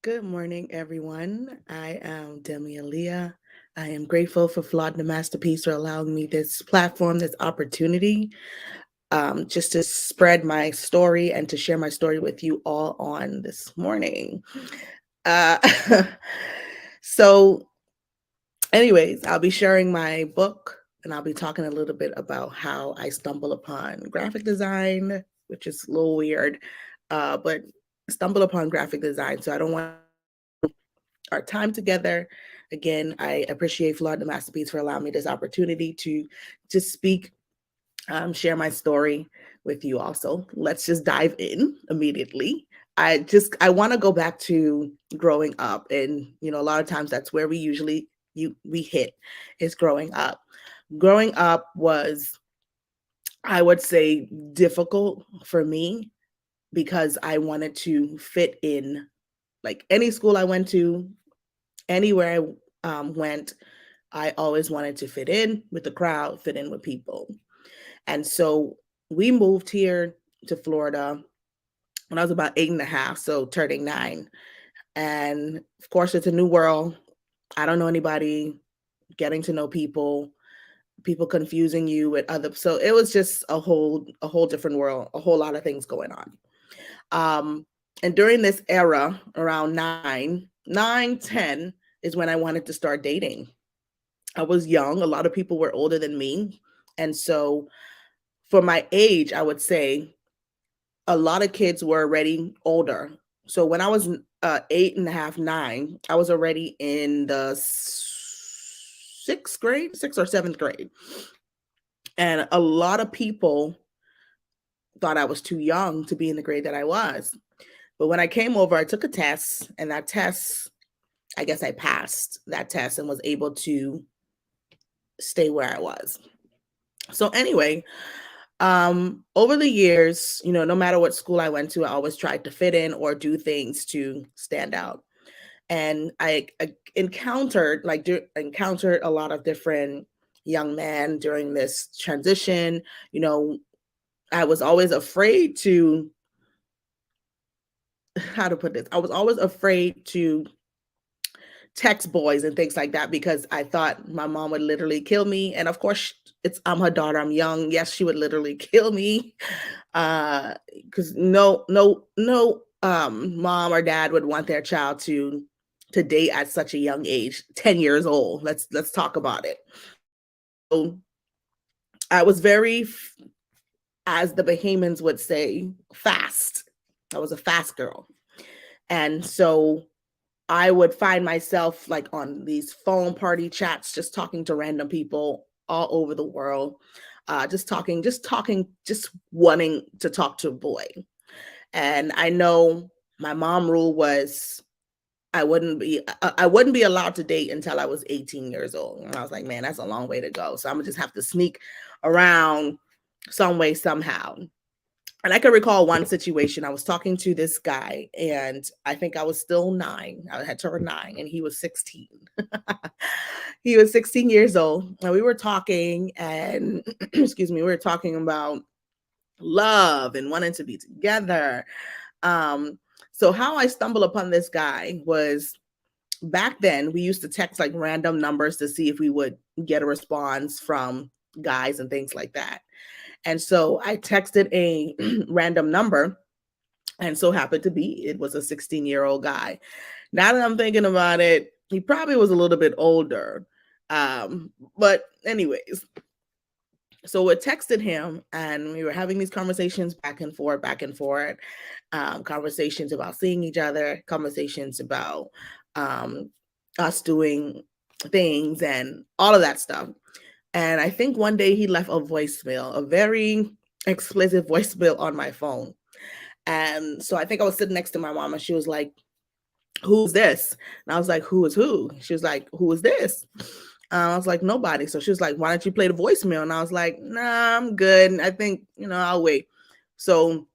Good morning, everyone. I am Demi Aaliyah. I am grateful for Flawed the Masterpiece for allowing me this platform, this opportunity, just to spread my story and to share my story with you all on this morning. Uh, so, anyways, I'll be sharing my book and I'll be talking a little bit about how I stumble upon graphic design, which is a little weird, but stumble upon graphic design. So, I don't want our time together. Again, I appreciate Flawed the Masterpiece for allowing me this opportunity to just speak, share my story with you also. Let's just dive in immediately. I want to go back to growing up, and a lot of times that's where we hit is growing up. Growing up was, I would say, difficult for me because I wanted to fit in like any school I went to, anywhere I went, I always wanted to fit in with the crowd, fit in with people. And so we moved here to Florida when I was about 8.5, so turning 9. And of course, it's a new world. I don't know anybody, getting to know people, people confusing you with other. So it was just a whole different world, a whole lot of things going on. Um, and during this era, around 10 is when I wanted to start dating. I was young. A lot of people were older than me. And so for my age, I would say a lot of kids were already older. So when I was 8.5, 9, I was already in the sixth grade, sixth or seventh grade. And a lot of people thought I was too young to be in the grade that I was. But when I came over, I took a test, and that test, I guess I passed that test and was able to stay where I was. So anyway, over the years, no matter what school I went to, I always tried to fit in or do things to stand out. And I encountered a lot of different young men during this transition. You know, I was always afraid to how to put this. I was always afraid to text boys and things like that because I thought my mom would literally kill me. And of course, I'm her daughter. I'm young. Yes, she would literally kill me. Because no mom or dad would want their child to date at such a young age, 10 years old. Let's talk about it. So I was very, as the Bahamians would say, fast. I was a fast girl. And so I would find myself like on these phone party chats, just talking to random people all over the world, just talking, just wanting to talk to a boy. And I know my mom rule was I wouldn't be allowed to date until I was 18 years old. And I was like, man, that's a long way to go. So I'm gonna just have to sneak around some way, somehow. And I can recall one situation. I was talking to this guy, and I think I was still 9. I had turned 9, and he was 16. He was 16 years old, and we were talking, and excuse me, we were talking about love and wanting to be together. Um, so how I stumbled upon this guy was back then we used to text like random numbers to see if we would get a response from guys and things like that. And so I texted a random number, and so happened to be it was a 16-year-old guy. Now that I'm thinking about it, he probably was a little bit older. But anyways, so we texted him, and we were having these conversations back and forth, conversations about seeing each other, conversations about um, us doing things and all of that stuff. And I think one day he left a voicemail, a very explicit voicemail on my phone. And so I think I was sitting next to my mom, and she was like, "Who's this?" And I was like, "Who is who?" She was like, "Who is this?" I was like, "Nobody." So she was like, "Why don't you play the voicemail?" And I was like, "Nah, I'm good. I think, I'll wait." So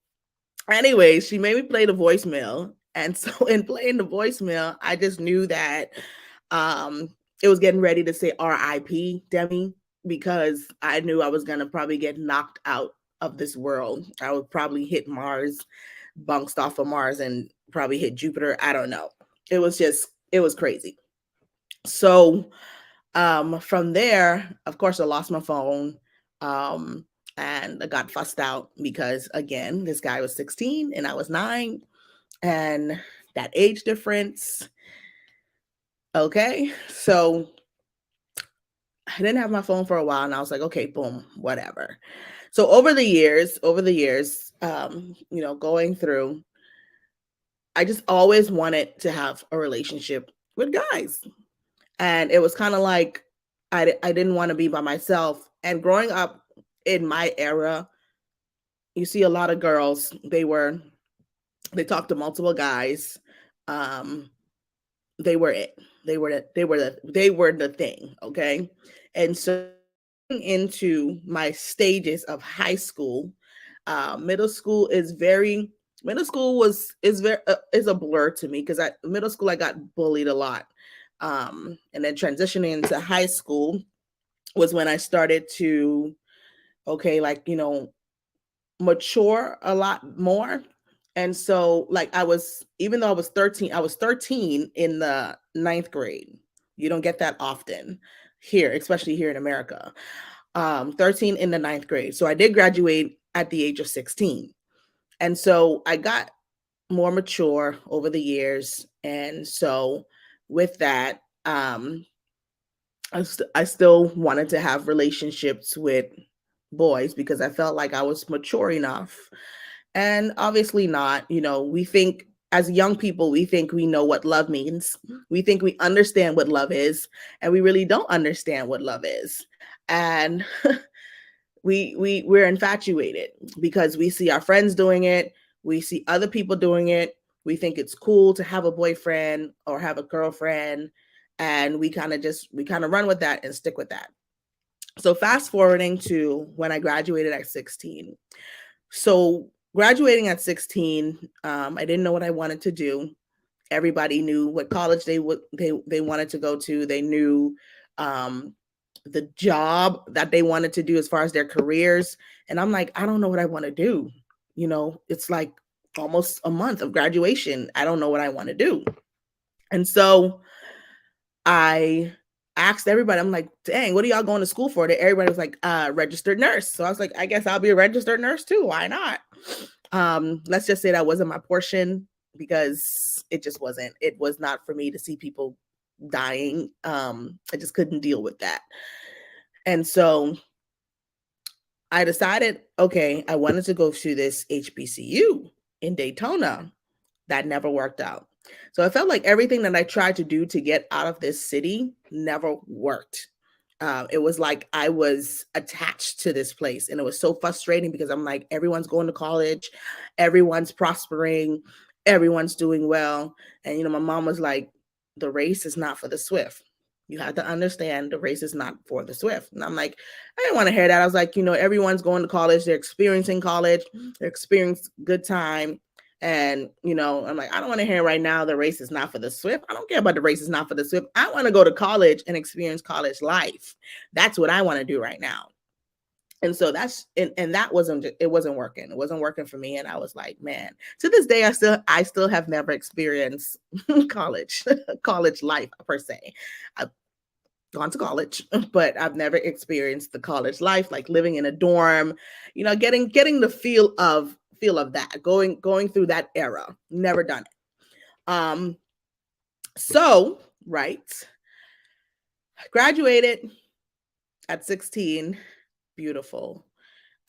anyway, she made me play the voicemail. And so in playing the voicemail, I just knew that it was getting ready to say RIP Demi, because I knew I was going to probably get knocked out of this world. I would probably hit Mars, bounced off of Mars, and probably hit Jupiter. I don't know. it was crazy. So from there, of course, I lost my phone. Um, and I got fussed out because, again, this guy was 16 and I was 9. And that age difference. Okay. So I didn't have my phone for a while and I was like, okay, boom, whatever. So over the years, going through, I just always wanted to have a relationship with guys. And it was kind of like I didn't want to be by myself. And growing up in my era, you see a lot of girls, they talked to multiple guys. Um, they were it. They were the thing. Okay. And so into my stages of high school, middle school is very middle school was is very is a blur to me because at middle school I got bullied a lot. And then transitioning into high school was when I started to, okay, like, mature a lot more. And so, like, even though I was 13 in the ninth grade. You don't get that often here, especially here in America. 13 in the ninth grade. So I did graduate at the age of 16. And so I got more mature over the years. And so with that, I still wanted to have relationships with boys because I felt like I was mature enough. And obviously not. We think as young people, we think we know what love means. We think we understand what love is, and we really don't understand what love is. And we're infatuated because we see our friends doing it, we see other people doing it. We think it's cool to have a boyfriend or have a girlfriend, and we kind of run with that and stick with that. So fast forwarding to when I graduated at 16. So graduating at 16, I didn't know what I wanted to do. Everybody knew what college they wanted to go to. They knew um, the job that they wanted to do as far as their careers. And I'm like, I don't know what I want to do. It's like almost a month of graduation. I don't know what I want to do. And so I asked everybody, I'm like, dang, what are y'all going to school for? Everybody was like, registered nurse. So I was like, I guess I'll be a registered nurse too. Why not? Let's just say that wasn't my portion because it was not for me to see people dying. I just couldn't deal with that. And so I decided, okay, I wanted to go to this HBCU in Daytona. That never worked out. So I felt like everything that I tried to do to get out of this city never worked. It was like I was attached to this place, and it was so frustrating because I'm like, everyone's going to college, everyone's prospering, everyone's doing well. And, my mom was like, the race is not for the swift. You have to understand the race is not for the swift. And I'm like, I didn't want to hear that. I was like, everyone's going to college. They're experiencing college. They're experiencing good time. And, I'm like, I don't want to hear right now the race is not for the swift. I don't care about the race is not for the swift. I want to go to college and experience college life. That's what I want to do right now. And so and that wasn't working. It wasn't working for me. And I was like, man, to this day, I still have never experienced college life per se. I've gone to college, but I've never experienced the college life, like living in a dorm, getting the feel of that, going through that era. Never done it. So, right. Graduated at 16. Beautiful.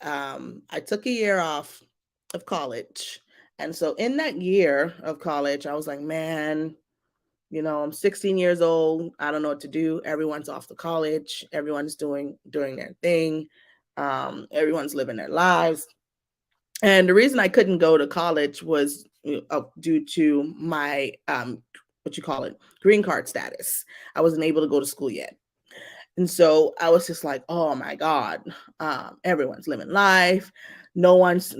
I took a year off of college. And so in that year of college, I was like, man, I'm 16 years old. I don't know what to do. Everyone's off to college. Everyone's doing their thing. Everyone's living their lives. And the reason I couldn't go to college was due to my green card status. I wasn't able to go to school yet. And so I was just like, oh my God, everyone's living life. No one's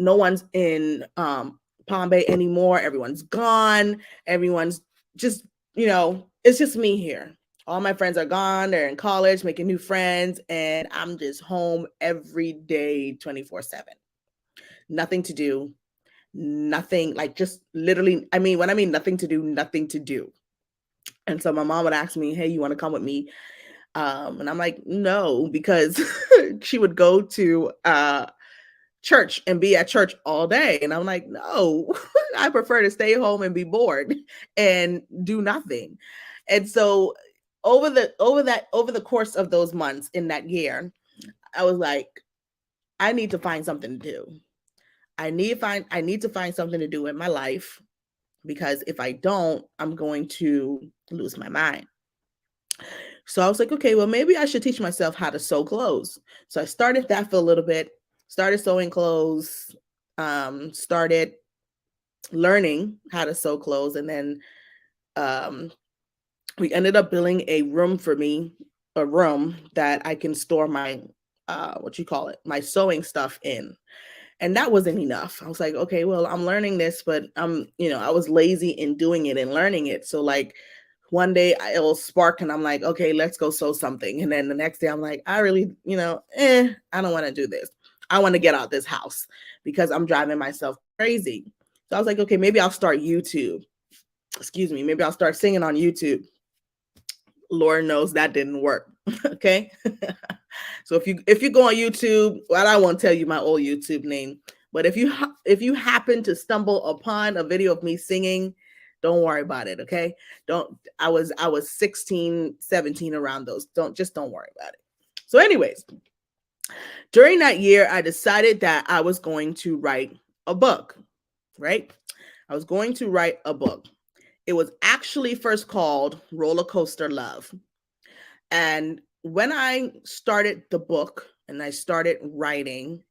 in Palm Bay anymore. Everyone's gone. Everyone's just, it's just me here. All my friends are gone. They're in college, making new friends. And I'm just home every day, 24/7. Nothing to do. Nothing, like just literally, when I mean nothing to do, nothing to do. And so my mom would ask me, hey, you want to come with me? And I'm like, no, because she would go to church and be at church all day. And I'm like, no, I prefer to stay home and be bored and do nothing. And so over the course of those months in that year, I was like, I need to find something to do. I need to find something to do in my life, because if I don't, I'm going to lose my mind. So I was like, okay, well, maybe I should teach myself how to sew clothes. So I started that for a little bit, started sewing clothes, started learning how to sew clothes. And then we ended up building a room for me, a room that I can store my, my sewing stuff in. And that wasn't enough. I was like, okay, well, I'm learning this, but I was lazy in doing it and learning it. So like one day it'll spark and I'm like, okay, let's go sew something. And then the next day I'm like, I really, I don't want to do this. I want to get out this house because I'm driving myself crazy. So I was like, okay, maybe I'll start YouTube. Excuse me. Maybe I'll start singing on YouTube. Lord knows that didn't work. Okay. So if you go on YouTube, well, I won't tell you my old YouTube name, but if you happen to stumble upon a video of me singing, don't worry about it. Okay. I was 16, 17 around those. Don't worry about it. So anyways, during that year, I decided that I was going to write a book, right? I was going to write a book. It was actually first called Roller Coaster Love. And when I started the book and I started writing,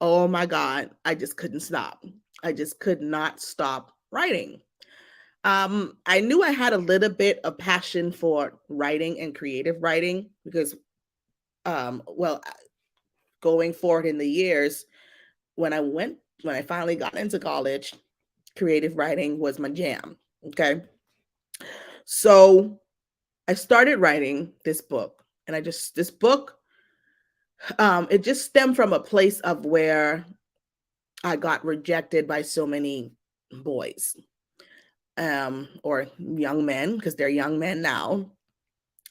oh my God, I just couldn't stop. I just could not stop writing. I knew I had a little bit of passion for writing and creative writing because, going forward in the years, when I finally got into college, creative writing was my jam. Okay. So I started writing this book, and this book, it just stemmed from a place of where I got rejected by so many boys, or young men, because they're young men now,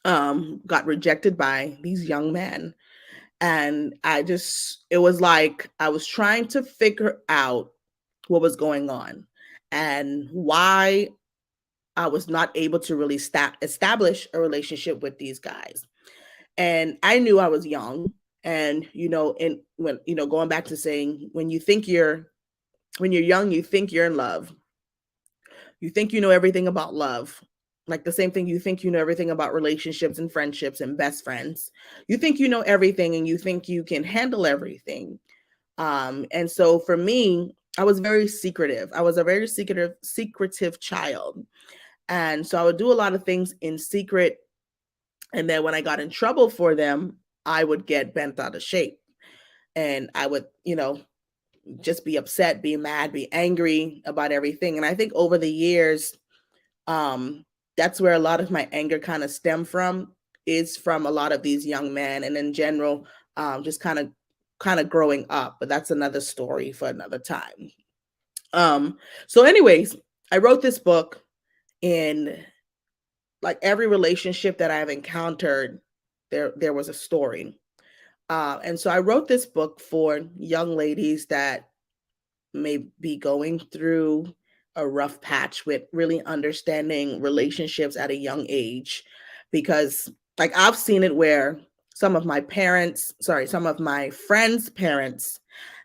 got rejected by these young men. And it was like I was trying to figure out what was going on and why I was not able to really establish a relationship with these guys. And I knew I was young. And, going back to saying, when you're young, you think you're in love. You think you know everything about love. Like the same thing, you think you know everything about relationships and friendships and best friends. You think you know everything and you think you can handle everything. And so for me, I was very secretive. I was a very secretive child. And so I would do a lot of things in secret. And then when I got in trouble for them, I would get bent out of shape. And I would, just be upset, be mad, be angry about everything. And I think over the years, that's where a lot of my anger kind of stemmed from, is from a lot of these young men, and in general, just kind of growing up. But that's another story for another time. So anyways, I wrote this book. In like every relationship that I've encountered, there was a story. And so I wrote this book for young ladies that may be going through a rough patch with really understanding relationships at a young age. Because like I've seen it where some of my friends' parents,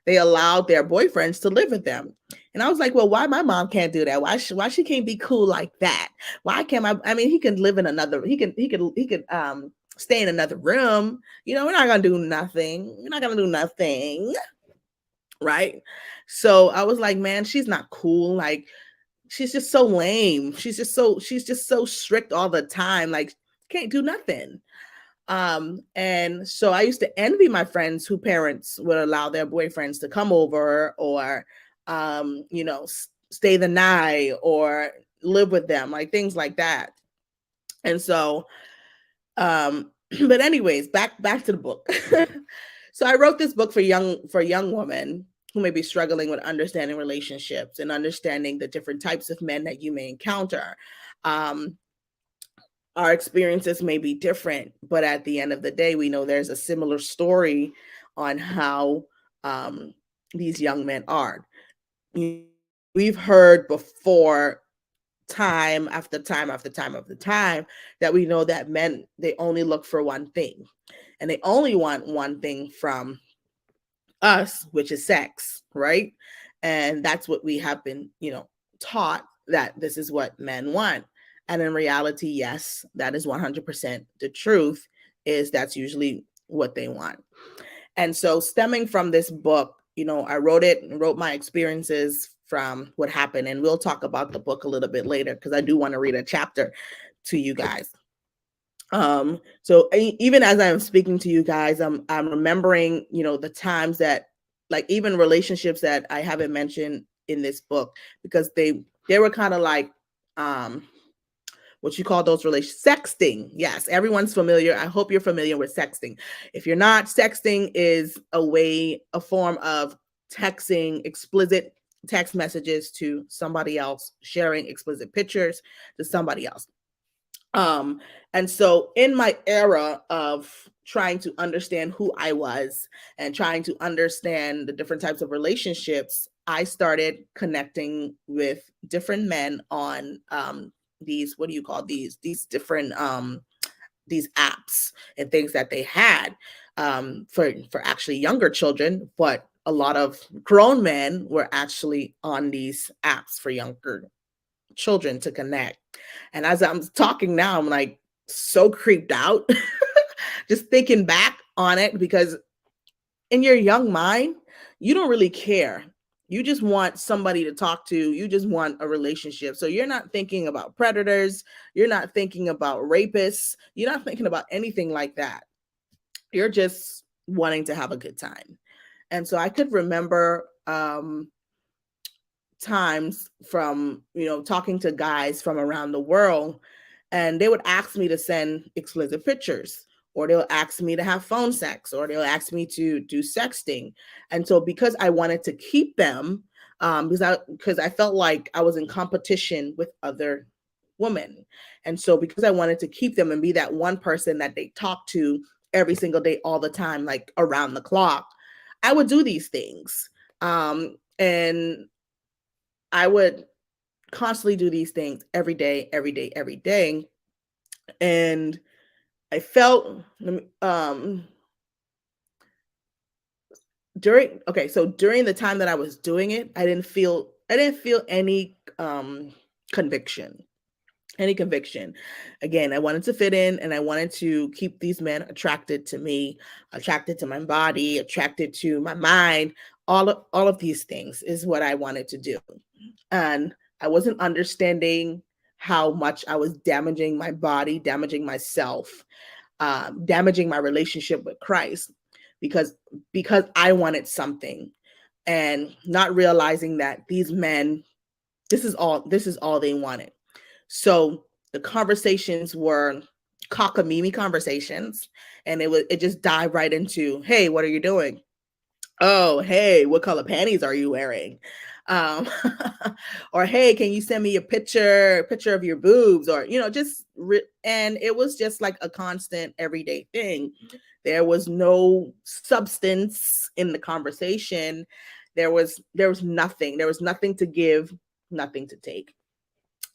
they allowed their boyfriends to live with them. And I was like, well, why my mom can't do that? Why she can't be cool like that? Why can't I mean, he can live in he could stay in another room. We're not going to do nothing. We're not going to do nothing. Right? So I was like, man, she's not cool. Like, she's just so lame. She's just so strict all the time. Like, can't do nothing. And so I used to envy my friends whose parents would allow their boyfriends to come over or, stay the night or live with them, like things like that. And so, but anyways, back to the book. So I wrote this book for young women who may be struggling with understanding relationships and understanding the different types of men that you may encounter. our experiences may be different, but at the end of the day, we know there's a similar story on how these young men are. We've heard before, time after time after time after time, that we know that men, they only look for one thing, and they only want one thing from us, which is sex, right? And that's what we have been, taught, that this is what men want. And in reality, yes, that is 100% the truth, is that's usually what they want. And so, stemming from this book, I wrote my experiences from what happened, and we'll talk about the book a little bit later, because I do want to read a chapter to you guys. So even as I'm speaking to you guys, I'm remembering, the times that, like, even relationships that I haven't mentioned in this book, because they were kind of like, what you call those relations, sexting. Yes, everyone's familiar. I hope you're familiar with sexting. If you're not, sexting is a form of texting explicit text messages to somebody else, sharing explicit pictures to somebody else. And so in my era of trying to understand who I was and trying to understand the different types of relationships, I started connecting with different men on these, what do you call these different these apps and things that they had for actually younger children, but a lot of grown men were actually on these apps for younger children to connect. And as I'm talking now, I'm like so creeped out, just thinking back on it, because in your young mind, you don't really care. You just want somebody to talk to. You just want a relationship. So you're not thinking about predators. You're not thinking about rapists. You're not thinking about anything like that. You're just wanting to have a good time. And so I could remember times from, talking to guys from around the world, and they would ask me to send explicit pictures, or they'll ask me to have phone sex, or they'll ask me to do sexting. And so because I wanted to keep them, because I felt like I was in competition with other women, and so because I wanted to keep them and be that one person that they talk to every single day, all the time, like around the clock, I would do these things. And I would constantly do these things every day, every day, every day. And I felt during the time that I was doing it, I didn't feel any conviction. Any conviction. Again, I wanted to fit in, and I wanted to keep these men attracted to me, attracted to my body, attracted to my mind. All of these things is what I wanted to do. And I wasn't understanding how much I was damaging my body, damaging myself, damaging my relationship with Christ, because I wanted something, and not realizing that these men, this is all they wanted. So the conversations were cockamamie conversations, and it just dived right into, hey, what are you doing? Oh, hey, what color panties are you wearing? Um, or hey, can you send me a picture of your boobs? Or, and it was just like a constant everyday thing. There was no substance in the conversation. There was nothing. There was nothing to give, nothing to take.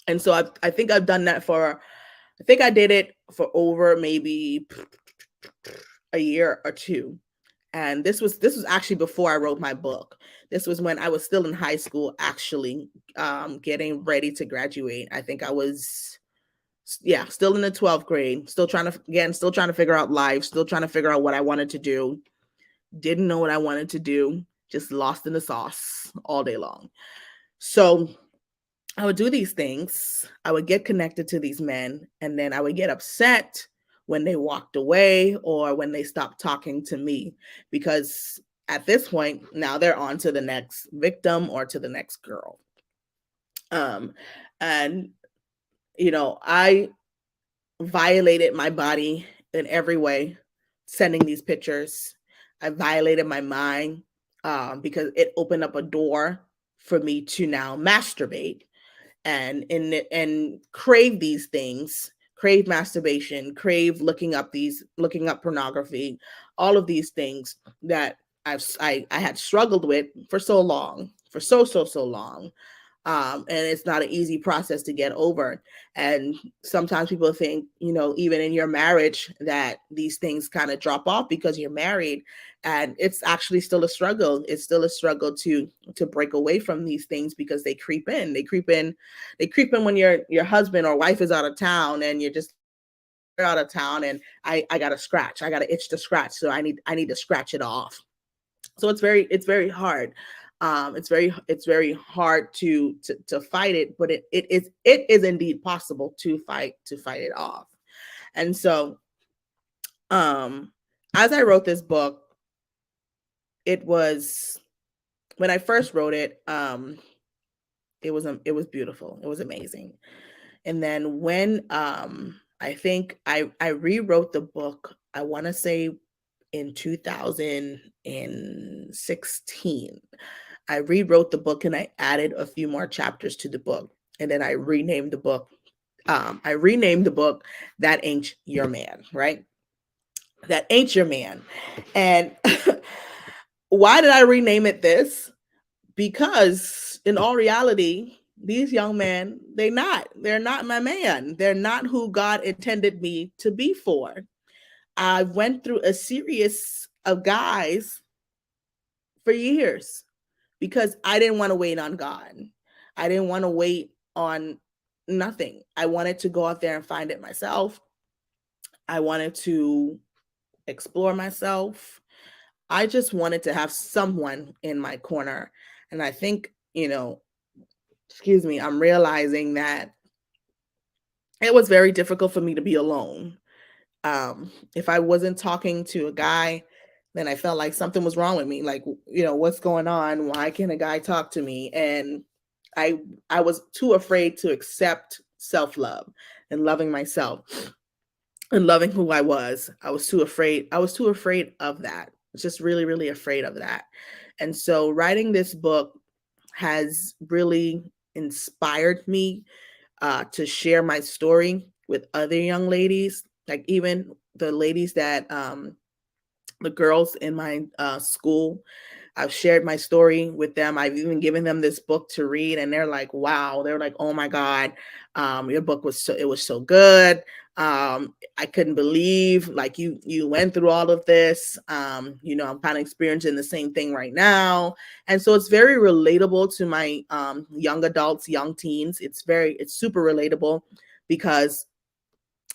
And so I think I've done that I think I did it for over maybe a year or two. And this was actually before I wrote my book. This was when I was still in high school, actually, getting ready to graduate. I think I was, still in the 12th grade, still trying to figure out life, still trying to figure out what I wanted to do. Didn't know what I wanted to do, just lost in the sauce all day long. So I would do these things. I would get connected to these men, and then I would get upset when they walked away or when they stopped talking to me, because at this point, now they're on to the next victim or to the next girl. And I violated my body in every way, sending these pictures. I violated my mind, because it opened up a door for me to now masturbate and crave these things, crave masturbation, crave looking up pornography, all of these things that I had struggled with for so long, for so long. And it's not an easy process to get over. And sometimes people think, even in your marriage, that these things kind of drop off because you're married, and it's actually still a struggle. It's still a struggle to break away from these things, because they creep in. They creep in when your husband or wife is out of town, and you're just out of town, and I got a scratch. I got to itch to scratch, so I need to scratch it off. So it's very hard. It's very hard to fight it, but it is indeed possible to fight it off. And so, as I wrote this book, it was, when I first wrote it, it was beautiful. It was amazing. And then when I think I rewrote the book, I want to say in 2016. I rewrote the book and I added a few more chapters to the book. And then I renamed the book. That Ain't Your Man, right? That Ain't Your Man. And why did I rename it this? Because in all reality, these young men, they're not my man. They're not who God intended me to be for. I went through a series of guys for years because I didn't want to wait on God. I didn't want to wait on nothing. I wanted to go out there and find it myself. I wanted to explore myself. I just wanted to have someone in my corner. And I think, I'm realizing that it was very difficult for me to be alone. If I wasn't talking to a guy, then I felt like something was wrong with me. Like, what's going on? Why can't a guy talk to me? And I was too afraid to accept self-love and loving myself and loving who I was. I was too afraid. I was too afraid of that. Just really, really afraid of that. And so writing this book has really inspired me to share my story with other young ladies, like even the ladies that, the girls in my school. I've shared my story with them. I've even given them this book to read, and they're like, wow. They're like, oh my God, your book was so good. I couldn't believe like you went through all of this. I'm kind of experiencing the same thing right now. And so it's very relatable to my young adults, young teens. It's super relatable because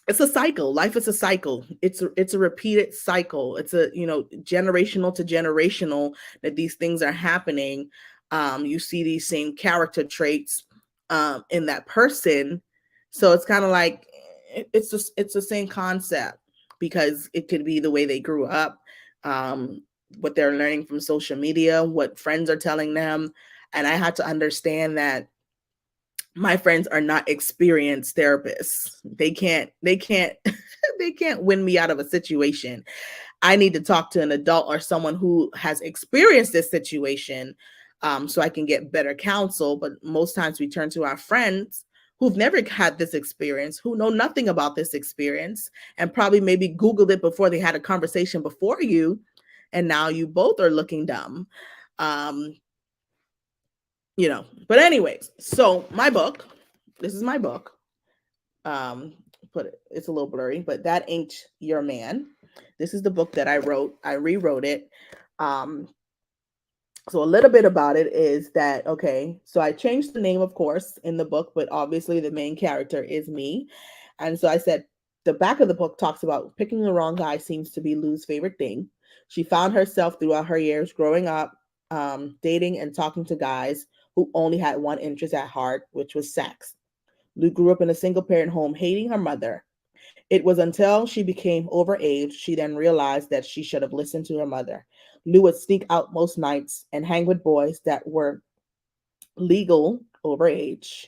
it's a cycle. Life is a cycle. It's a repeated cycle. It's a, generational to generational that these things are happening. You see these same character traits in that person. So it's kind of like, it's the same concept, because it could be the way they grew up, what they're learning from social media, what friends are telling them. And I had to understand that my friends are not experienced therapists. They can't they can't win me out of a situation. I need to talk to an adult or someone who has experienced this situation, so I can get better counsel. But most times we turn to our friends who've never had this experience, who know nothing about this experience, and probably maybe Googled it before they had a conversation before you, and now you both are looking dumb. But anyways, so this is my book. It's a little blurry, but That Ain't Your Man. This is the book that I wrote. I rewrote it. So a little bit about it is that, okay, so I changed the name, of course, in the book, but obviously the main character is me. And so I said, the back of the book talks about picking the wrong guy seems to be Lou's favorite thing. She found herself throughout her years growing up, dating and talking to guys who only had one interest at heart, which was sex. Lou grew up in a single-parent home, hating her mother. It was until she became overage, she then realized that she should have listened to her mother. Lou would sneak out most nights and hang with boys that were legal overage.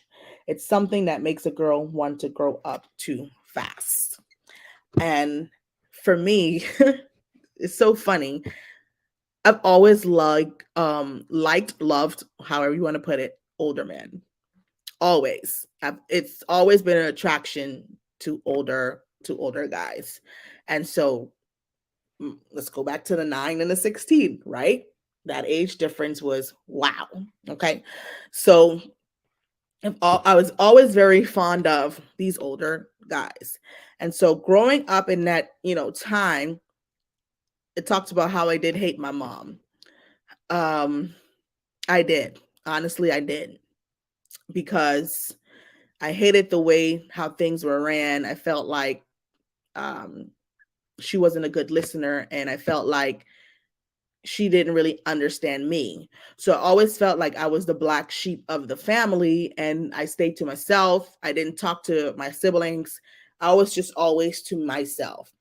It's something that makes a girl want to grow up too fast. And for me, it's so funny. I've always loved, however you want to put it, older men. Always. It's always been an attraction to older guys. And so let's go back to the 9 and the 16, right? That age difference was wow. Okay. So I was always very fond of these older guys. And so growing up in that, time, it talked about how I did hate my mom. Um, I did. Honestly, I did. Because I hated the way how things were ran. I felt like um, she wasn't a good listener, and I felt like she didn't really understand me. So I always felt like I was the black sheep of the family, and I stayed to myself. I didn't talk to my siblings. I was just always to myself.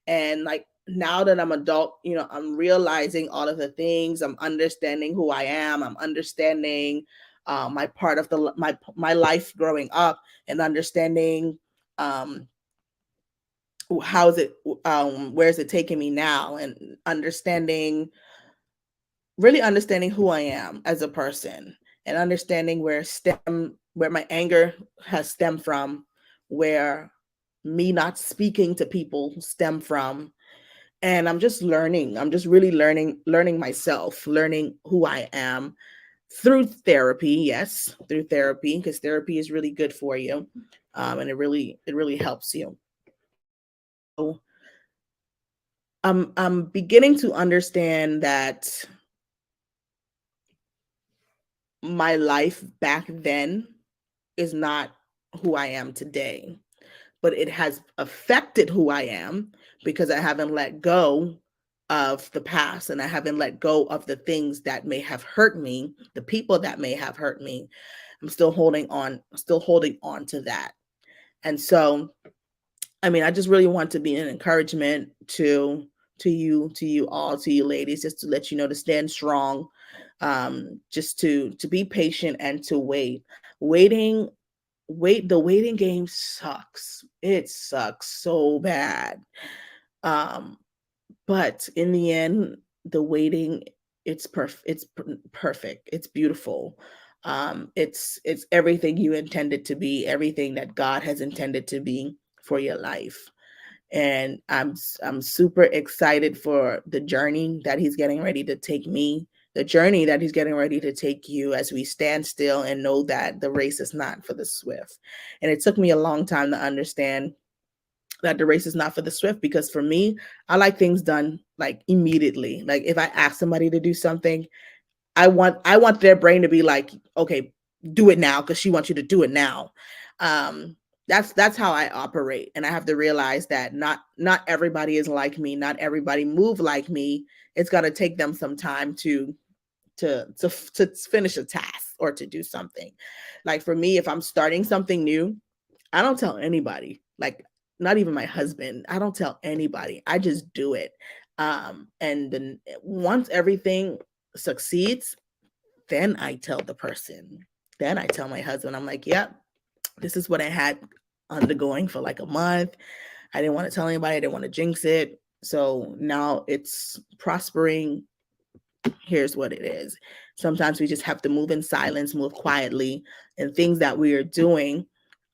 And like now that I'm adult, I'm realizing all of the things. I'm understanding who I am. I'm understanding my part of my life growing up, and understanding how is it where is it taking me now, and really understanding who I am as a person, and understanding where my anger has stemmed from, where me not speaking to people stem from. And I'm just learning. I'm just really learning myself, learning who I am through therapy. Yes, through therapy, because therapy is really good for you, and it really helps you. So I'm beginning to understand that my life back then is not who I am today, but it has affected who I am because I haven't let go of the past, and I haven't let go of the things that may have hurt me, the people that may have hurt me. I'm still holding on to that. And so, I mean, I just really want to be an encouragement to you all, to you ladies, just to let you know to stand strong, just to be patient and to waiting the waiting game sucks. It sucks so bad. um but in the end, the waiting, perfect, it's beautiful. It's everything you intended to be, everything that God has intended to be for your life. And I'm super excited for the journey that he's getting ready to take me, the journey that he's getting ready to take you, as we stand still and know that the race is not for the swift. And it took me a long time to understand that the race is not for the swift, because for me, I like things done like immediately. Like if I ask somebody to do something, I want their brain to be like, okay, do it now, because she wants you to do it now. Um, that's how I operate, and I have to realize that not everybody is like me. Not everybody move like me. It's gonna take them some time to finish a task or to do something. Like for me, if I'm starting something new, I don't tell anybody. Like not even my husband. I don't tell anybody. I just do it. And then once everything succeeds, then I tell the person. Then I tell my husband, I'm like, yep, this is what I had undergoing for like a month. I didn't want to tell anybody. I didn't want to jinx it. So now it's prospering. Here's what it is. Sometimes we just have to move in silence, move quietly, and things that we are doing,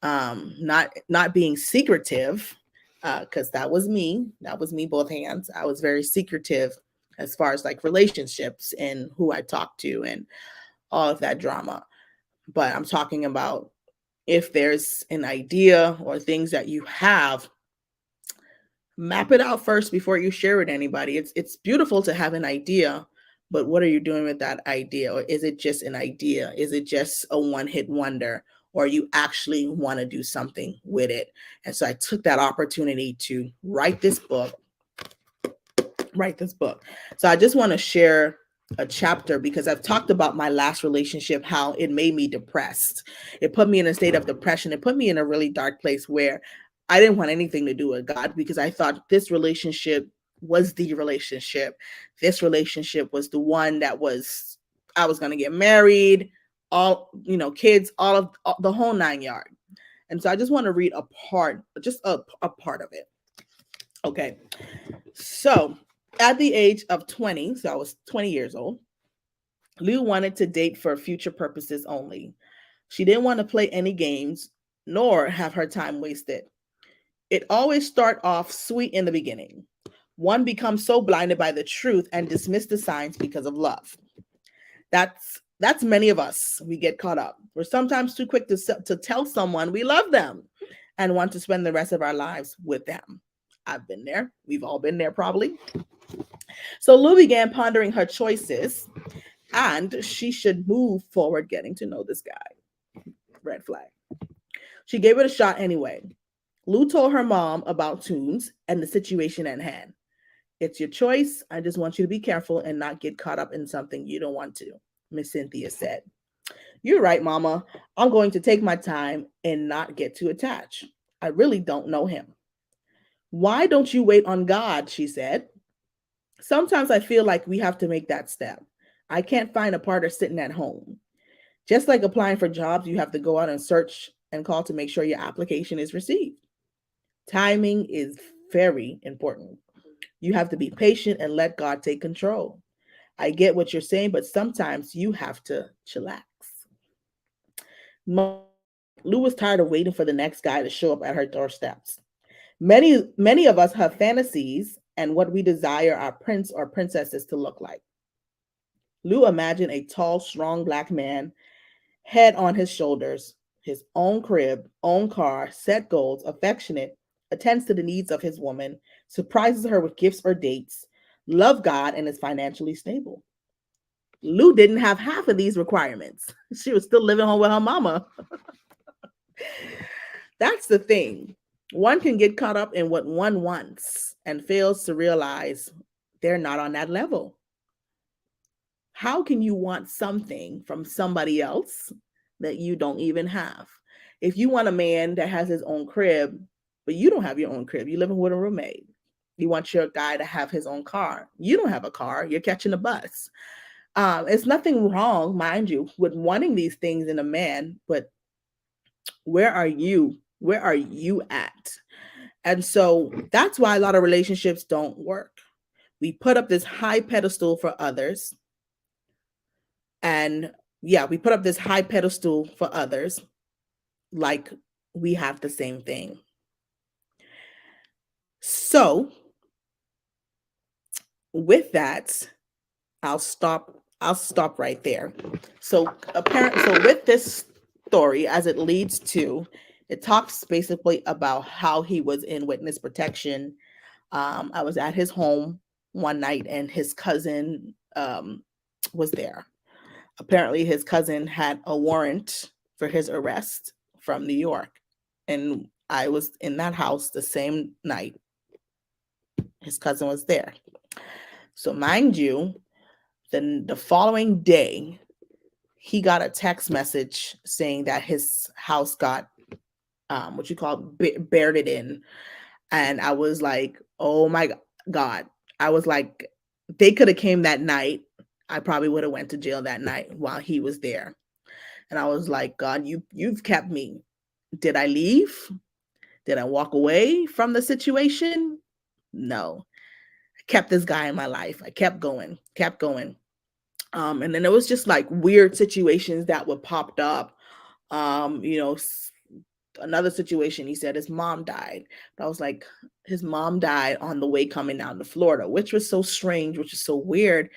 not being secretive, because that was me. That was me, both hands. I was very secretive as far as like relationships and who I talked to and all of that drama. But I'm talking about if there's an idea or things that you have, map it out first before you share with anybody. It's beautiful to have an idea, but what are you doing with that idea? Or is it just an idea? Is it just a one-hit wonder? Or you actually want to do something with it? And so I took that opportunity to write this book. So I just want to share a chapter, because I've talked about my last relationship, how it made me depressed. It put me in a state of depression. It put me in a really dark place where I didn't want anything to do with God, because I thought this relationship was the relationship. This relationship was the one that I was going to get married, all, kids, all the whole 9 yards. And so I just want to read just a part of it. Okay. So at the age of 20, so I was 20 years old, Lou wanted to date for future purposes only. She didn't want to play any games nor have her time wasted. It always start off sweet in the beginning. One becomes so blinded by the truth and dismiss the signs because of love. That's many of us. We get caught up. We're sometimes too quick to tell someone we love them and want to spend the rest of our lives with them. I've been there. We've all been there probably. So Lou began pondering her choices, and she should move forward getting to know this guy. Red flag. She gave it a shot anyway. Lou told her mom about Tunes and the situation at hand. It's your choice. I just want you to be careful and not get caught up in something you don't want to, Miss Cynthia said. You're right, Mama. I'm going to take my time and not get too attached. I really don't know him. Why don't you wait on God? She said. Sometimes I feel like we have to make that step. I can't find a partner sitting at home. Just like applying for jobs, you have to go out and search and call to make sure your application is received. Timing is very important. You have to be patient and let God take control. I get what you're saying, but sometimes you have to chillax. Lou was tired of waiting for the next guy to show up at her doorsteps. Many of us have fantasies and what we desire our prince or princesses to look like. Lou imagined a tall, strong black man, head on his shoulders, his own crib, own car, set goals, affectionate, attends to the needs of his woman, surprises her with gifts or dates, love God, and is financially stable. Lou didn't have half of these requirements. She was still living home with her mama. That's the thing. One can get caught up in what one wants and fails to realize they're not on that level. How can you want something from somebody else that you don't even have? If you want a man that has his own crib, but you don't have your own crib, you're living with a roommate. You want your guy to have his own car. You don't have a car, you're catching a bus. It's nothing wrong, mind you, with wanting these things in a man, but where are you? Where are you at? And so that's why a lot of relationships don't work. We put up this high pedestal for others. And yeah, we put up this high pedestal for others like we have the same thing. So with that, I'll stop right there. So with this story, as it leads to, it talks basically about how he was in witness protection. I was at his home one night and his cousin was there. Apparently his cousin had a warrant for his arrest from New York. And I was in that house the same night. His cousin was there. So mind you, then the following day, he got a text message saying that his house got what you call bared it in. And I was like, oh my God. I was like, they could have came that night. I probably would have went to jail that night while he was there. And I was like, God, you've kept me. Did I leave? Did I walk away from the situation? No. I kept this guy in my life. I kept going. And then it was just like weird situations that would popped up. Another situation, he said his mom died. But I was like, his mom died on the way coming down to Florida, which was so strange, which is so weird.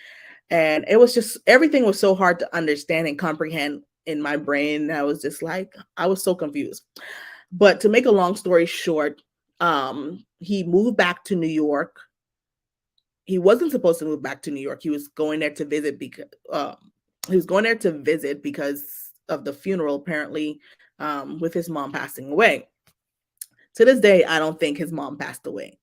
And it was just, everything was so hard to understand and comprehend in my brain. I was just like, I was so confused. But to make a long story short, he moved back to New York. He wasn't supposed to move back to New York. He was going there to visit because of the funeral, apparently, with his mom passing away. To this day, I don't think his mom passed away.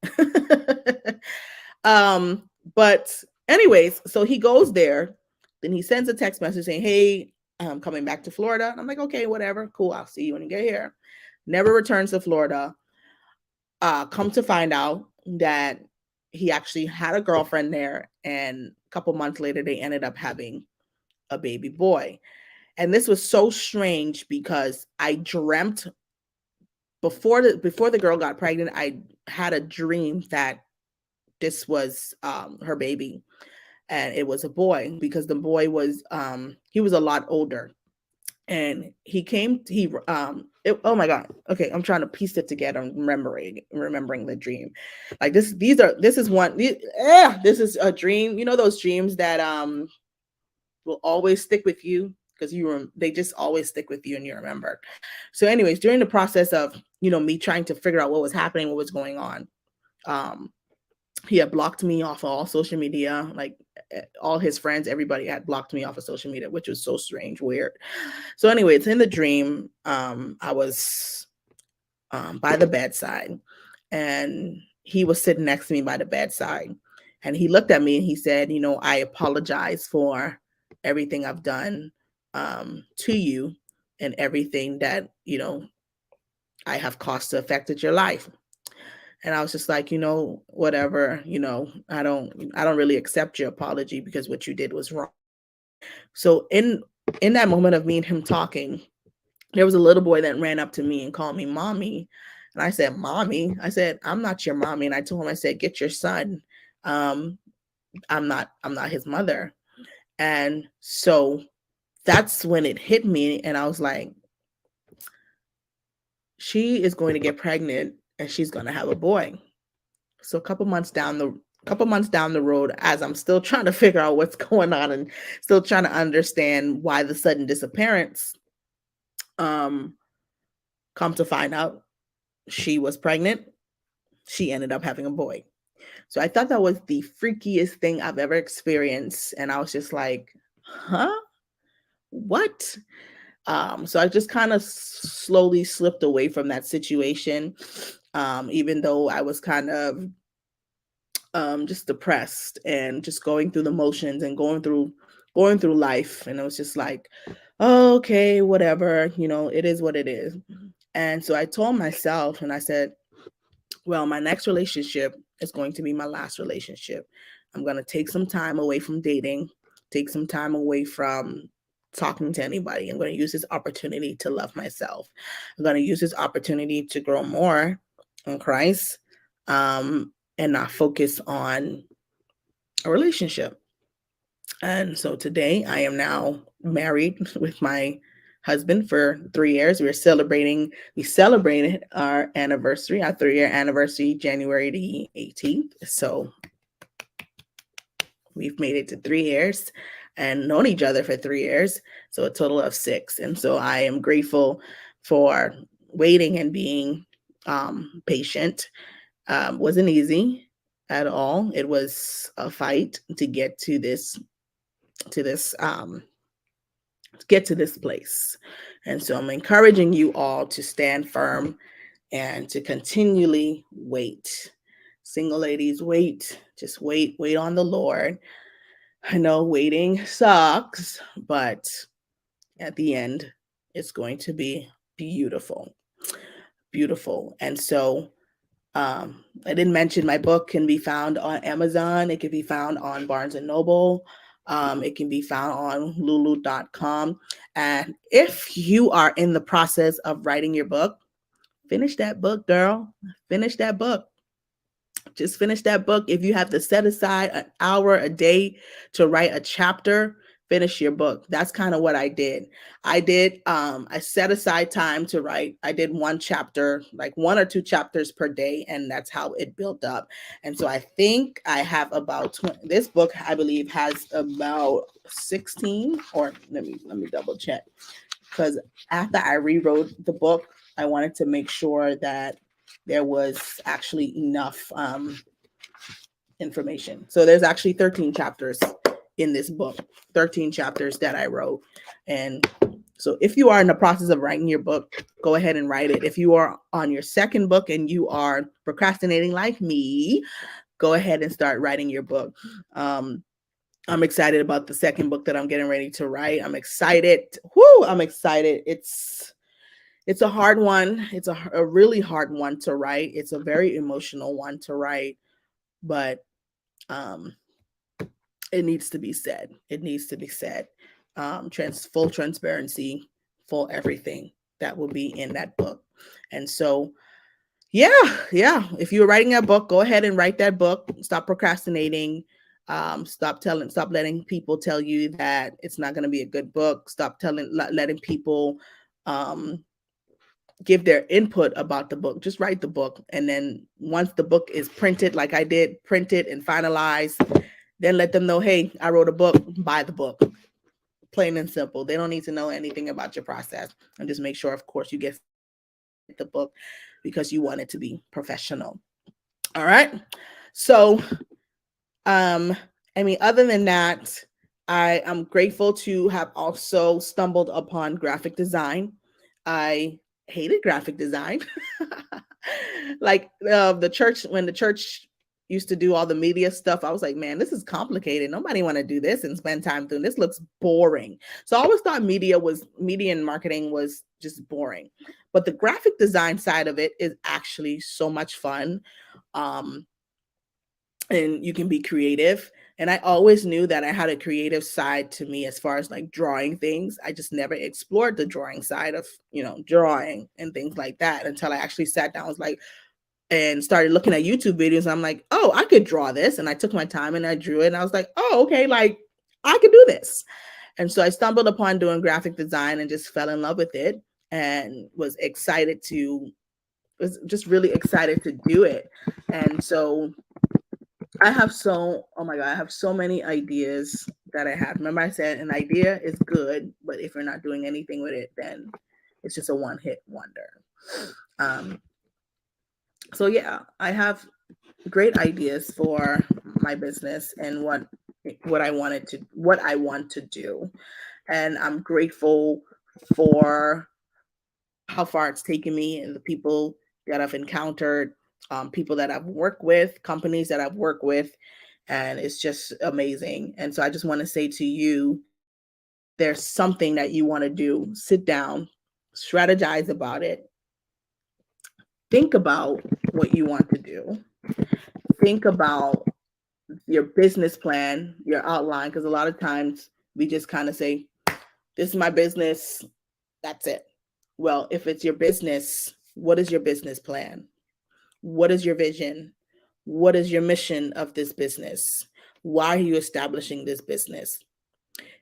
But anyways, so he goes there. Then he sends a text message saying, hey, I'm coming back to Florida. And I'm like, okay, whatever. Cool. I'll see you when you get here. Never returns to Florida. Come to find out that he actually had a girlfriend there. And a couple months later, they ended up having a baby boy. And this was so strange because I dreamt before the girl got pregnant, I had a dream that this was her baby, and it was a boy because the boy was he was a lot older. And oh my God. Okay, I'm trying to piece it together. I'm remembering the dream. Like this this is a dream. You know those dreams that will always stick with you because they just always stick with you and you remember. So anyways, during the process of, me trying to figure out what was happening, what was going on, he had blocked me off of all social media. Like all his friends, everybody had blocked me off of social media, which was so strange, weird. So anyways, in the dream, I was by the bedside, and he was sitting next to me by the bedside, and he looked at me and he said, I apologize for everything I've done to you and everything that, I have caused to affected your life. And I was just like, whatever, I don't really accept your apology because what you did was wrong. So in that moment of me and him talking, there was a little boy that ran up to me and called me mommy. And I said, mommy? I said, I'm not your mommy. And I told him, I said, get your son. I'm not his mother. And so that's when it hit me. And I was like, she is going to get pregnant and she's going to have a boy. So a couple months down the road, as I'm still trying to figure out what's going on and still trying to understand why the sudden disappearance, come to find out she was pregnant. She ended up having a boy. So I thought that was the freakiest thing I've ever experienced. And I was just like, huh? What? So I just kind of slowly slipped away from that situation, even though I was kind of just depressed and just going through the motions and going through life. And it was just like, oh, okay, whatever, it is what it is. And so I told myself, and I said, well, my next relationship is going to be my last relationship. I'm going to take some time away from dating, take some time away from talking to anybody. I'm going to use this opportunity to love myself. I'm going to use this opportunity to grow more in Christ, and not focus on a relationship. And so today I am now married with my husband for 3 years. We celebrated our anniversary, our 3-year anniversary, January the 18th. So we've made it to 3 years and known each other for 3 years. So a total of 6. And so I am grateful for waiting and being patient. Wasn't easy at all. It was a fight to get to this place. And so I'm encouraging you all to stand firm and to continually wait. Single ladies, wait. Just wait on the Lord. I know waiting sucks, but at the end, it's going to be beautiful. Beautiful. And so I didn't mention my book can be found on Amazon. It can be found on Barnes and Noble. It can be found on lulu.com. And if you are in the process of writing your book, finish that book, girl. Finish that book. Just finish that book. If you have to set aside an hour a day to write a chapter, finish your book. That's kind of what I did. I set aside time to write. I did one chapter, like 1 or 2 chapters per day, and that's how it built up. And so I think I have about 20. This book, I believe, has about 16, or let me double check, because after I rewrote the book, I wanted to make sure that there was actually enough information. So there's actually 13 chapters in this book, 13 chapters that I wrote. And so if you are in the process of writing your book, go ahead and write it. If you are on your second book and you are procrastinating like me, go ahead and start writing your book. I'm excited about the second book that I'm getting ready to write. I'm excited. I'm excited. It's a hard one. It's a really hard one to write. It's a very emotional one to write, but it needs to be said. It needs to be said. Full transparency, full everything that will be in that book. And so, yeah. If you're writing a book, go ahead and write that book. Stop procrastinating. Stop letting people tell you that it's not going to be a good book. Stop letting people give their input about the book. Just write the book. And then once the book is printed, like I did, print it and finalize, then let them know, hey, I wrote a book, buy the book. Plain and simple. They don't need to know anything about your process. And just make sure, of course, you get the book because you want it to be professional. All right. So, other than that, I am grateful to have also stumbled upon graphic design. I hated graphic design. Like the church, when the church used to do all the media stuff, I was like, man, this is complicated. Nobody want to do this and spend time doing this. Looks boring. So I always thought media and marketing was just boring. But the graphic design side of it is actually so much fun. And you can be creative. And I always knew that I had a creative side to me as far as like drawing things. I just never explored the drawing side of, drawing and things like that until I actually sat down, and started looking at YouTube videos. I'm like, oh, I could draw this. And I took my time and I drew it. And I was like, oh, okay, like I could do this. And so I stumbled upon doing graphic design and just fell in love with it and was just really excited to do it. And so I have so many ideas that I have. Remember I said an idea is good, but if you're not doing anything with it, then it's just a one-hit wonder. So yeah, I have great ideas for my business and what I want to do. And I'm grateful for how far it's taken me and the people that I've encountered, people that I've worked with, companies that I've worked with, and it's just amazing. And so I just want to say to you, there's something that you want to do, sit down, strategize about it, think about what you want to do, think about your business plan, your outline, because a lot of times we just kind of say, this is my business, that's it. Well, if it's your business, what is your business plan? What is your vision? What is your mission of this business? Why are you establishing this business?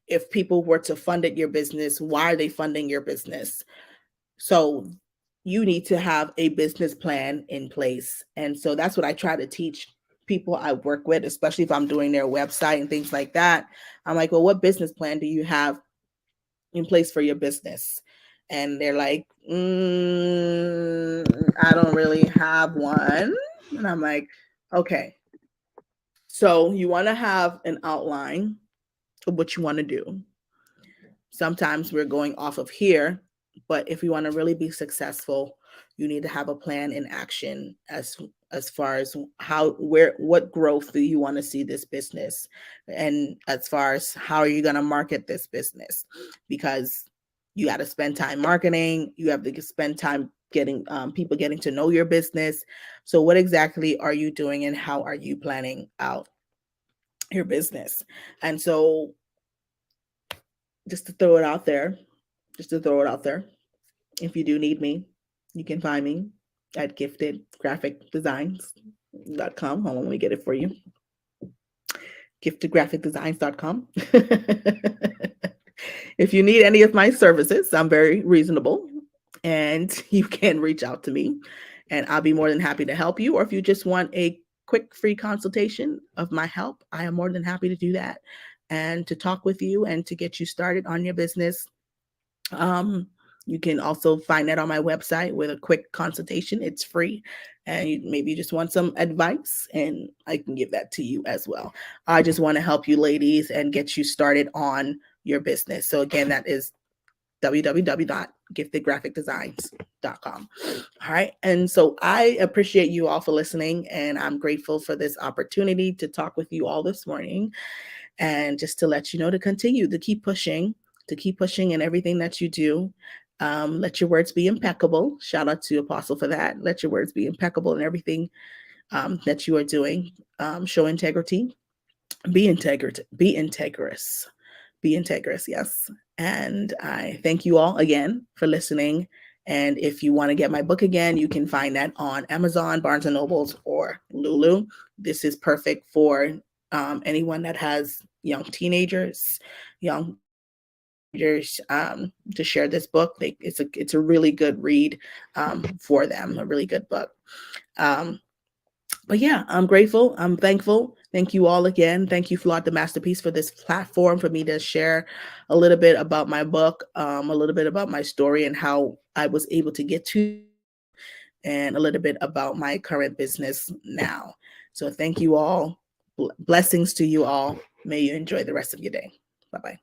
If people were to fund your business, why are they funding your business? So you need to have a business plan in place. And so that's what I try to teach people I work with, especially if I'm doing their website and things like that. I'm like, well, what business plan do you have in place for your business? And they're like, I don't really have one. And I'm like, okay. So you want to have an outline of what you want to do. Sometimes we're going off of here, but if you want to really be successful, you need to have a plan in action as far as what growth do you want to see this business, and as far as how are you going to market this business, because you got to spend time marketing. You have to spend time getting people getting to know your business. So what exactly are you doing and how are you planning out your business? And so just to throw it out there, if you do need me, you can find me at giftedgraphicdesigns.com. Hold on, let me get it for you. giftedgraphicdesigns.com. If you need any of my services, I'm very reasonable and you can reach out to me and I'll be more than happy to help you. Or if you just want a quick free consultation of my help, I am more than happy to do that and to talk with you and to get you started on your business. You can also find that on my website with a quick consultation. It's free. And maybe you just want some advice and I can give that to you as well. I just want to help you ladies and get you started on your business. So again, that is www.giftedgraphicdesigns.com. All right. And so I appreciate you all for listening and I'm grateful for this opportunity to talk with you all this morning and just to let you know to continue to keep pushing in everything that you do. Let your words be impeccable. Shout out to Apostle for that. Let your words be impeccable in everything that you are doing. Show integrity. Be integrous. Yes. And I thank you all again for listening. And if you want to get my book again, you can find that on Amazon, Barnes & Nobles, or Lulu. This is perfect for anyone that has young teenagers, young readers, to share this book. It's a really good read for them, a really good book. But yeah, I'm grateful. I'm thankful. Thank you all again. Thank you, Flawed the Masterpiece, for this platform for me to share a little bit about my book, a little bit about my story and how I was able to get to, and a little bit about my current business now. So thank you all. Blessings to you all. May you enjoy the rest of your day. Bye-bye.